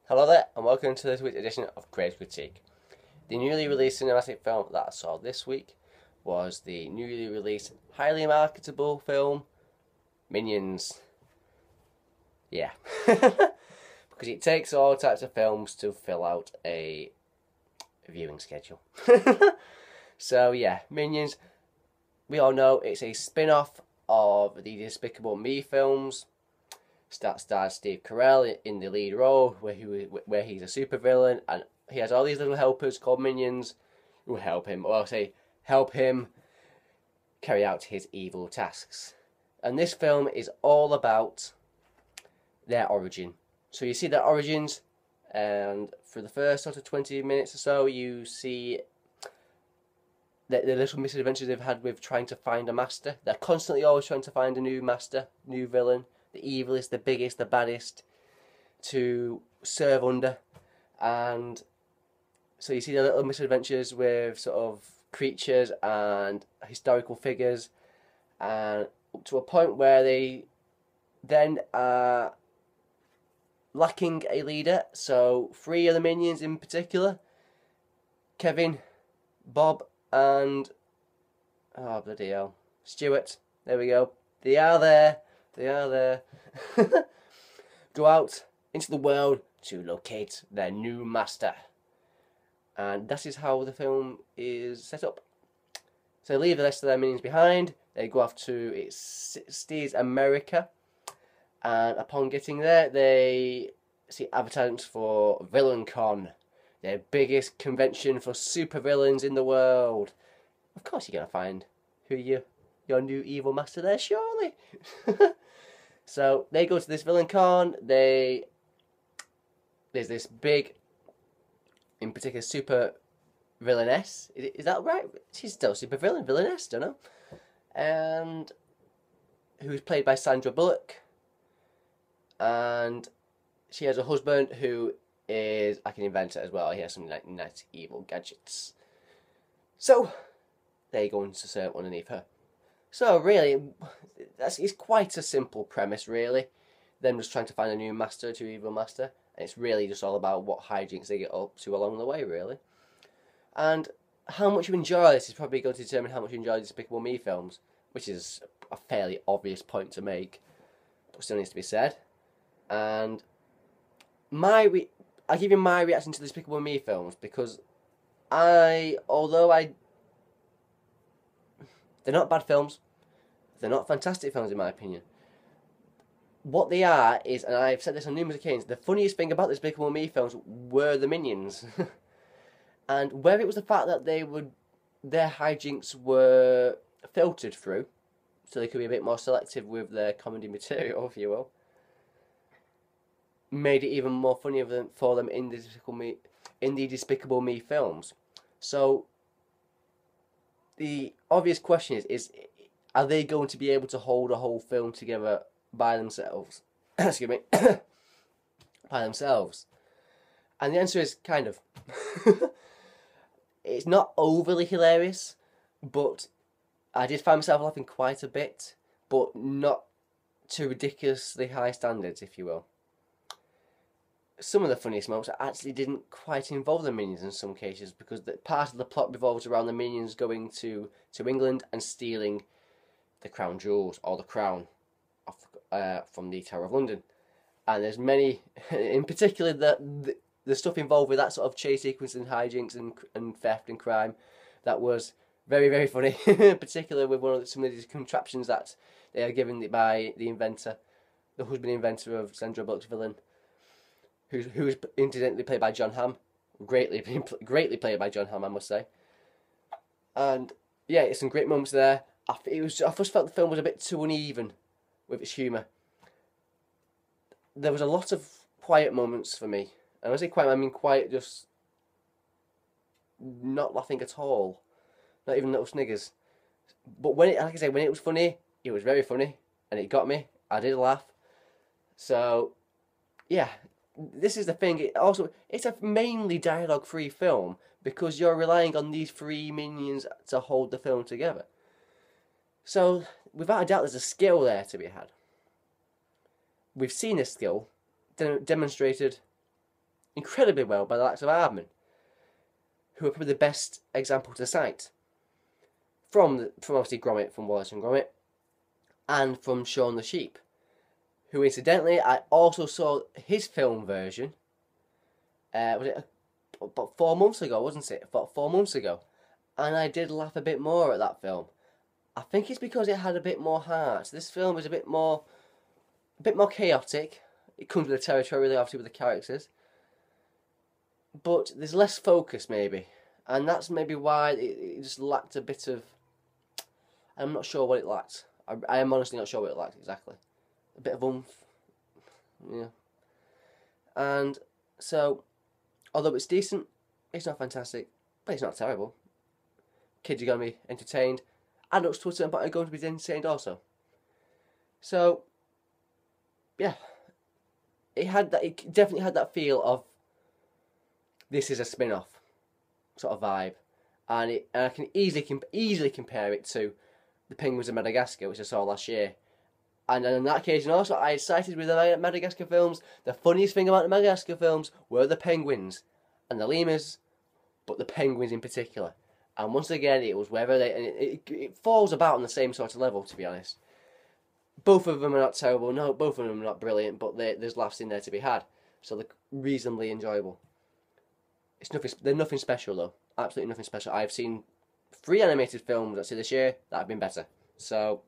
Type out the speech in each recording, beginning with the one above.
Hello there, and welcome to this week's edition of Craig's Critique. The newly released cinematic film that I saw this week was the newly released, highly marketable film, Minions. Yeah. Because it takes all types of films to fill out a viewing schedule. So yeah, Minions, we all know it's a spin-off of the Despicable Me films. That stars Steve Carell in the lead role, where he's a supervillain, and he has all these little helpers called minions who help him, or I'll say, help him carry out his evil tasks. And this film is all about their origin. So you see their origins, and for the first sort of 20 minutes or so, you see the little misadventures they've had with trying to find a master. They're constantly always trying to find a new master, new villain, the evilest, the biggest, the baddest to serve under. And so you see the little misadventures with sort of creatures and historical figures, and up to a point where they then are lacking a leader. So 3 of the minions in particular, Kevin, Bob, and oh bloody hell, Stuart, there we go, they are there, go out into the world to locate their new master. And that is how the film is set up. So they leave the rest of their minions behind, they go off to Steve's America, and upon getting there they see advertisements for VillainCon, their biggest convention for supervillains in the world. Of course you're going to find who your new evil master there, surely. So they go to this VillainCon. There's this big, in particular, super villainess. Is that right? She's still super villainess, don't know. And who's played by Sandra Bullock. And she has a husband who is like an inventor as well. He has some like nice evil gadgets. So they go into serve underneath her. So really, it's quite a simple premise, really. Them just trying to find a new master, to evil master, and it's really just all about what hijinks they get up to along the way, really. And how much you enjoy this is probably going to determine how much you enjoy the Despicable Me films, which is a fairly obvious point to make, but still needs to be said. And I give you my reaction to the Despicable Me films because they're not bad films. They're not fantastic films in my opinion. What they are is, and I've said this on numerous occasions, the funniest thing about the Despicable Me films were the minions. And whether it was the fact that their hijinks were filtered through, so they could be a bit more selective with their comedy material, if you will, made it even more funny for them in the Despicable Me films. So the obvious question is are they going to be able to hold a whole film together by themselves? Excuse me. By themselves. And the answer is kind of. It's not overly hilarious, but I did find myself laughing quite a bit, but not to ridiculously high standards, if you will. Some of the funniest moments actually didn't quite involve the minions in some cases, because part of the plot revolves around the minions going to England and stealing the crown jewels, or the crown from the Tower of London. And there's many, in particular the stuff involved with that sort of chase sequence and hijinks and theft and crime, that was very, very funny, particularly with some of these contraptions that they are given by the inventor, the husband inventor of Sandra Bullock's villain, who is incidentally played by John Hamm, greatly played by John Hamm, I must say. And yeah, it's some great moments there. I first felt the film was a bit too uneven with its humour. There was a lot of quiet moments for me. And when I say quiet, I mean quiet, just not laughing at all, not even little sniggers. But when like I say, when it was funny, it was very funny, and it got me. I did laugh. So yeah, this is the thing. It's a mainly dialogue-free film because you're relying on these 3 minions to hold the film together. So without a doubt, there's a skill there to be had. We've seen this skill demonstrated incredibly well by the likes of Aardman, who are probably the best example to cite. From obviously Gromit, from Wallace and Gromit, and from Shaun the Sheep, who incidentally I also saw his film version. Was it about 4 months ago, wasn't it? About 4 months ago, and I did laugh a bit more at that film. I think it's because it had a bit more heart. This film is a bit more chaotic. It comes with the territory, really, obviously, with the characters. But there's less focus, maybe. And that's maybe why it just lacked a bit of... I'm not sure what it lacked. I am honestly not sure what it lacked, exactly. A bit of oomph. Yeah. And so, although it's decent, it's not fantastic, but it's not terrible. Kids are going to be entertained. Adults to a certain point are going to be entertained also. So, yeah, it definitely had that feel of this is a spin-off sort of vibe, and I can easily compare it to the Penguins of Madagascar, which I saw last year. And on that occasion also, I cited with the Madagascar films, the funniest thing about the Madagascar films were the penguins and the lemurs, but the penguins in particular. And once again, it was whether they... And it falls about on the same sort of level, to be honest. Both of them are not terrible. No, both of them are not brilliant, but there's laughs in there to be had. So they're reasonably enjoyable. They're nothing special, though. Absolutely nothing special. I've seen 3 animated films, I'd say, this year that have been better. So,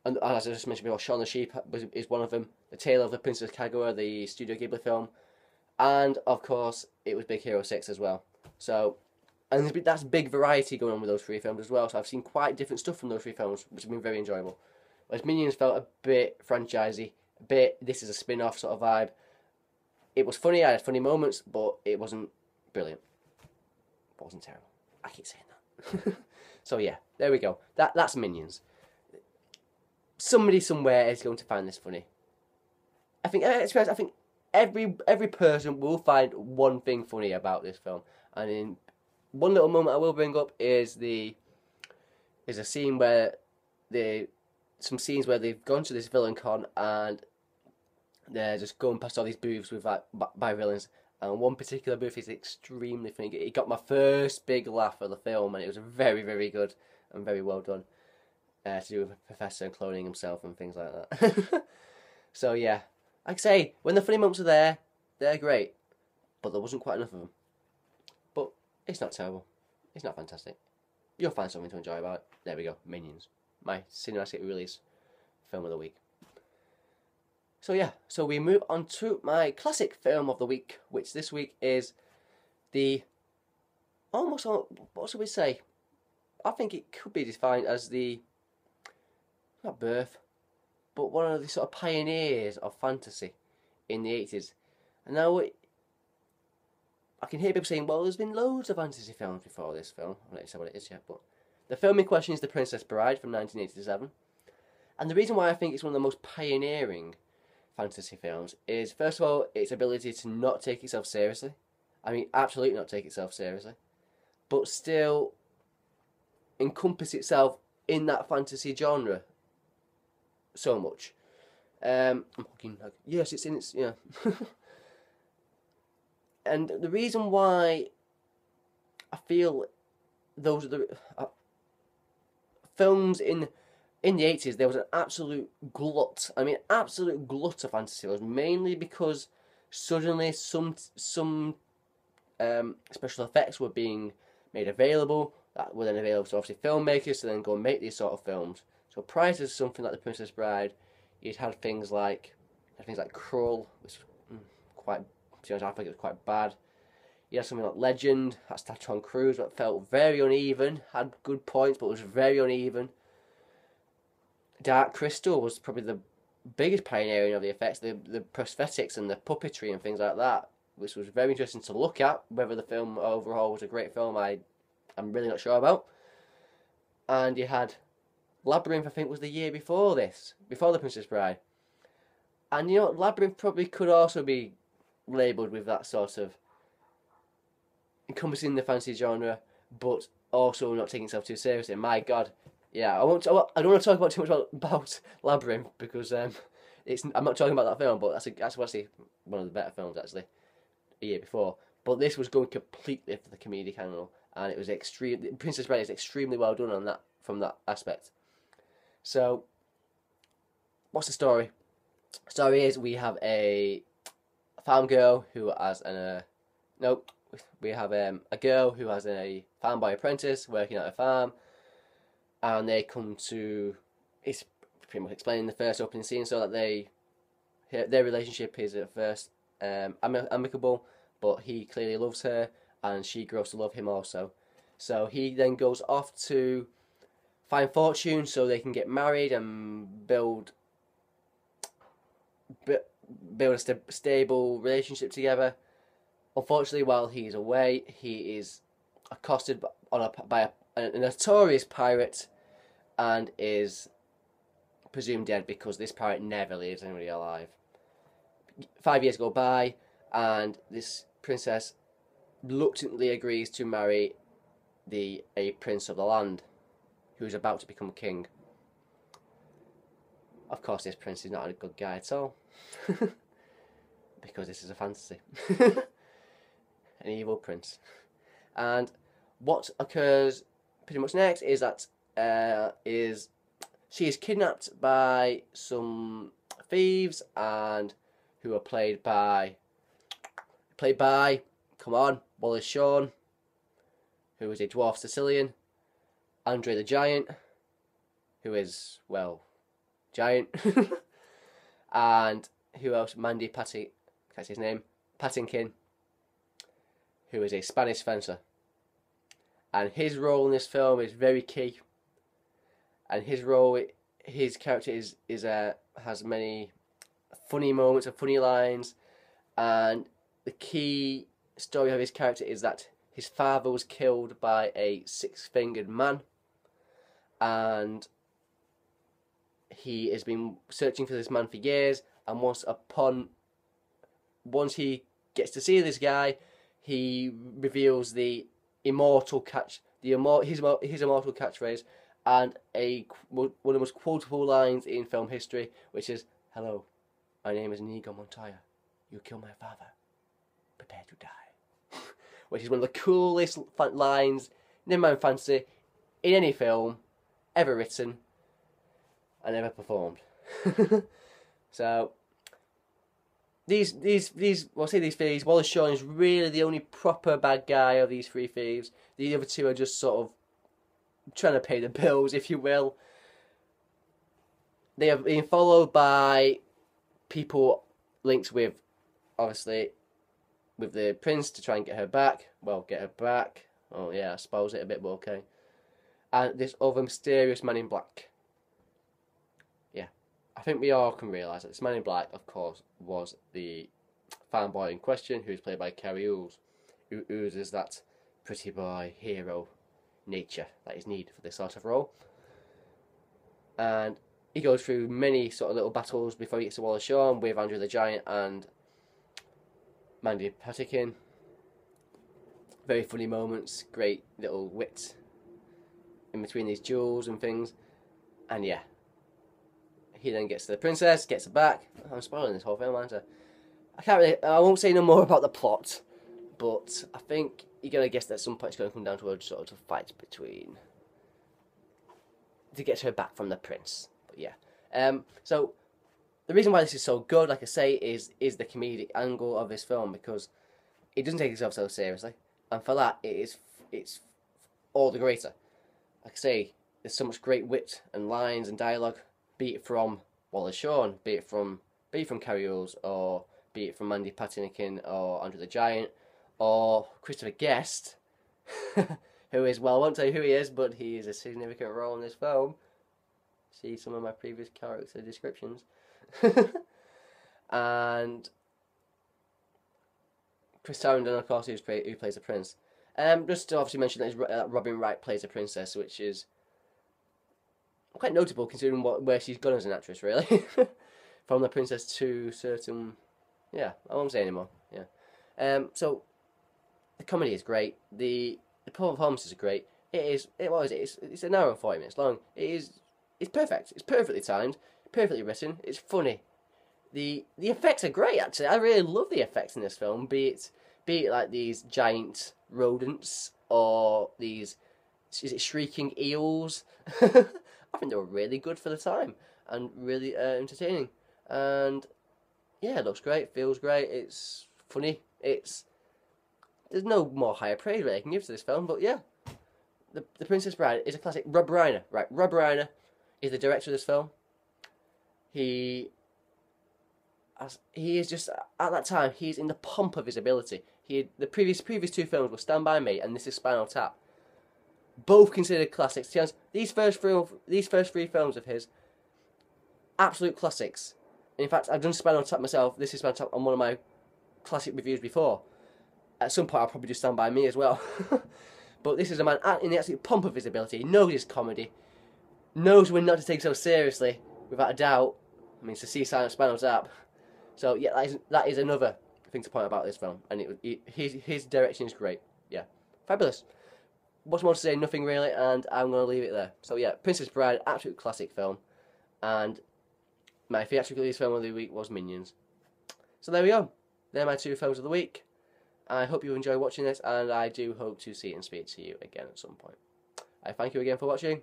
and as I just mentioned before, Shaun the Sheep is one of them. The Tale of the Princess Kaguya, the Studio Ghibli film. And, of course, it was Big Hero 6 as well. So... And that's big variety going on with those 3 films as well. So I've seen quite different stuff from those 3 films, which have been very enjoyable. Whereas Minions felt a bit franchisey, a bit this is a spin-off sort of vibe. It was funny, I had funny moments, but it wasn't brilliant. It wasn't terrible. I keep saying that. So yeah, there we go. That's Minions. Somebody somewhere is going to find this funny. I think every person will find one thing funny about this film, and in one little moment I will bring up is a scene where some scenes where they've gone to this villain con and they're just going past all these booths with by villains, and one particular booth is extremely funny. It got my first big laugh of the film, and it was very, very good and very well done. To do with a professor and cloning himself and things like that. So yeah, like I say, when the funny moments are there, they're great, but there wasn't quite enough of them. But it's not terrible. It's not fantastic. You'll find something to enjoy about it. There we go, Minions. My cinematic release film of the week. So yeah, so we move on to my classic film of the week, which this week is the what should we say? I think it could be defined as the, not birth, but one of the sort of pioneers of fantasy in the 80s. And now I can hear people saying, well, there's been loads of fantasy films before this film. I'm not sure what it is yet, but the film in question is The Princess Bride from 1987. And the reason why I think it's one of the most pioneering fantasy films is, first of all, its ability to not take itself seriously. I mean, absolutely not take itself seriously. But still encompass itself in that fantasy genre so much. Yes, it's in its... Yeah. And the reason why I feel those are the films in the 80s, there was an absolute glut. I mean, absolute glut of fantasy films, mainly because suddenly some special effects were being made available, that were then available to obviously filmmakers to then go and make these sort of films. So prior to something like The Princess Bride, you'd had things like Krull, which was quite... I think it was quite bad. You had something like Legend, that's Tom Cruise, that felt very uneven, had good points, but was very uneven. Dark Crystal was probably the biggest pioneering of the effects, the prosthetics and the puppetry and things like that, which was very interesting to look at. Whether the film overall was a great film, I'm really not sure about. And you had Labyrinth, I think, was the year before this, before The Princess Bride. And you know what, Labyrinth probably could also be labelled with that sort of encompassing the fantasy genre, but also not taking itself too seriously. My God, yeah, I don't want to talk about too much about Labyrinth because I'm not talking about that film, but that's actually one of the better films actually. a year before. But this was going completely for the comedic angle, and it was extreme. Princess Bride is extremely well done on that from that aspect. So, what's the story? The story is we have a farm girl who has we have a girl who has a farm boy apprentice working at a farm, and they come to. It's pretty much explained in the first opening scene, so that their relationship is at first amicable, but he clearly loves her, and she grows to love him also. So he then goes off to find fortune, so they can get married and build a stable relationship together. Unfortunately, while he is away, he is accosted by a notorious pirate, and is presumed dead because this pirate never leaves anybody alive. 5 years go by, and this princess reluctantly agrees to marry a prince of the land, who is about to become king. Of course, this prince is not a good guy at all, because this is a fantasy. An evil prince. And what occurs pretty much next is that she is kidnapped by some thieves, and who are played by come on, Wallace Shawn, who is a dwarf Sicilian, Andre the Giant, who is, well, giant, and who else? Mandy Patty, can't say his name, Patinkin, who is a Spanish fencer. And his role in this film is very key. And his character has many funny moments and funny lines. And the key story of his character is that his father was killed by a six-fingered man, and he has been searching for this man for years. And once he gets to see this guy, he reveals his immortal catchphrase, and one of the most quotable lines in film history, which is, "Hello, my name is Inigo Montoya. You killed my father. Prepare to die." Which is one of the coolest lines in my fantasy in any film ever written and ever performed. So these thieves, Wallace Shawn is really the only proper bad guy of these three thieves. The other two are just sort of trying to pay the bills, if you will. They have been followed by people linked with, obviously, with the prince to try and get her back. Well, get her back. Oh yeah, I suppose it a bit, but okay. And this other mysterious man in black. Yeah, I think we all can realise that this man in black, of course, was the fanboy in question, who's played by Carrie Ools, who oozes that pretty boy hero nature that is needed for this sort of role. And he goes through many sort of little battles before he gets to Wallace Shawn with Andre the Giant and Mandy Patinkin. Very funny moments, great little wit in between these duels and things. And yeah, he then gets to the princess, gets her back. I'm spoiling this whole film, aren't I? I won't say no more about the plot, but I think you're going to guess that at some point it's going to come down to a sort of fight to get her back from the prince. But yeah. So the reason why this is so good, like I say, is the comedic angle of this film, because it doesn't take itself so seriously, and for that it's all the greater. Like I say, there's so much great wit and lines and dialogue, be it from Wallace Shawn, be it from Carrie Ools, or be it from Mandy Patinkin or Andre the Giant, or Christopher Guest, who is, well, I won't tell you who he is, but he is a significant role in this film. See some of my previous character descriptions. And Chris Sarandon, of course, who plays the prince. Just to obviously mention that Robin Wright plays the princess, which is quite notable considering where she's gone as an actress, really. From the princess to certain, yeah, I won't say anymore. Yeah. So the comedy is great. The performances are great. It's an hour and 40 minutes long. It's perfect. It's perfectly timed, perfectly written. It's funny. The effects are great, actually. I really love the effects in this film, be it be it like these giant rodents or these, is it shrieking eels? I think they were really good for the time and really entertaining. And yeah, it looks great, feels great, it's funny, there's no more higher praise really I can give to this film, but yeah. The Princess Bride is a classic. Rob Reiner, right? Rob Reiner is the director of this film. He is just at that time. He's in the pomp of his ability. The previous two films were Stand By Me and this is Spinal Tap. Both considered classics. These first three films of his, absolute classics. And in fact, I've done Spinal Tap myself. This is Spinal Tap on one of my classic reviews before. At some point, I'll probably do Stand By Me as well. But this is a man in the absolute pomp of his ability. He knows his comedy, knows when not to take so seriously, without a doubt. I mean, it's a C-silent Spinal Tap. So yeah, that is another thing to point out about this film, and his direction is great. Yeah, fabulous. What's more to say? Nothing really, and I'm going to leave it there. So yeah, Princess Bride, absolute classic film, and my theatrical release film of the week was Minions. So there we go. They're my 2 films of the week. I hope you enjoy watching this, and I do hope to see and speak to you again at some point. I thank you again for watching,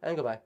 and goodbye.